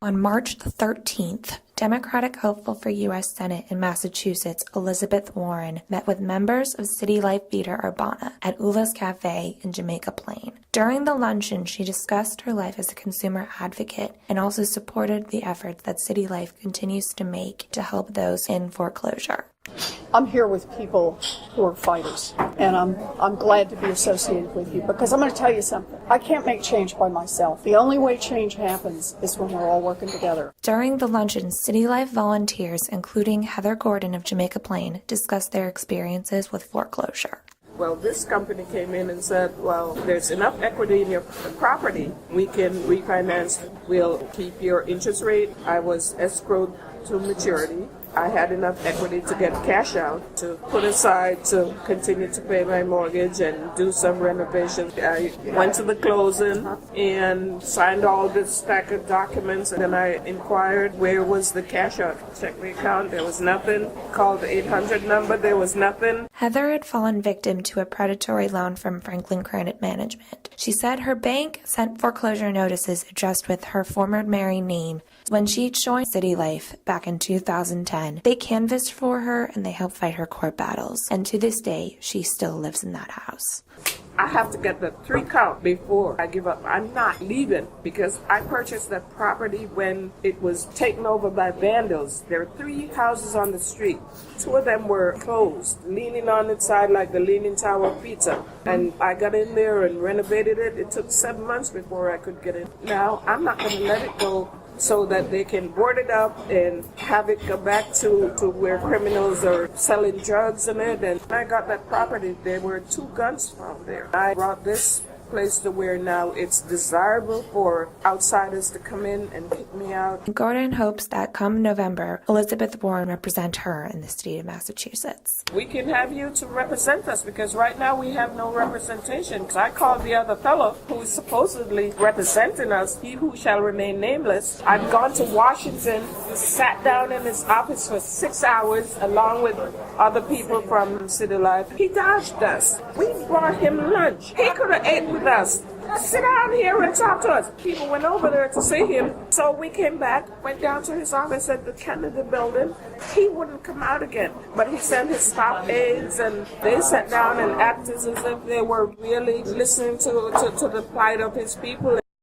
On March 13th, Democratic hopeful for U.S. Senate in Massachusetts, Elizabeth Warren, met with members of City Life Vida Urbana at Ula Cafe in Jamaica Plain. During the luncheon, she discussed her life as a consumer advocate and also supported the efforts that City Life continues to make to help those in foreclosure. I'm here with people who are fighters, and I'm glad to be associated with you because I'm going to tell you something. I can't make change by myself. The only way change happens is when we're all working together. During the luncheon, City Life volunteers, including Heather Gordon of Jamaica Plain, discussed their experiences with foreclosure. Well, this company came in and said, well, there's enough equity in your property. We can refinance. We'll keep your interest rate. I was escrowed to maturity. I had enough equity to get cash out to put aside to continue to pay my mortgage and do some renovations. I went to the closing and signed all this stack of documents, and then I inquired where was the cash out. Checked the account, there was nothing. Called the 800 number, there was nothing. Heather had fallen victim to a predatory loan from Franklin Credit Management. She said her bank sent foreclosure notices addressed with her former married name. When she joined City Life back in 2010, they canvassed for her and they helped fight her court battles. And to this day, she still lives in that house. I have to get the 3 count before I give up. I'm not leaving because I purchased that property when it was taken over by vandals. There are 3 houses on the street. 2 of them were closed, leaning on its side like the Leaning Tower of Pizza. And I got in there and renovated it. It took 7 months before I could get in. Now, I'm not going to let it go so that they can board it up and have it go back to where criminals are selling drugs in it. And when I got that property, there were 2 guns found there. I brought this place to where now it's desirable for outsiders to come in and kick me out. Gordon hopes that come November, Elizabeth Warren represent her in the state of Massachusetts. We can have you to represent us because right now we have no representation. I called the other fellow who is supposedly representing us, he who shall remain nameless. I've gone to Washington, sat down in his office for 6 hours along with other people from City Life. He dodged us. We brought him lunch. He could have ate with us. Sit down here and talk to us. People went over there to see him. So we came back, went down to his office at the Kennedy building. He wouldn't come out again. But he sent his staff aides and they sat down and acted as if they were really listening to the plight of his people.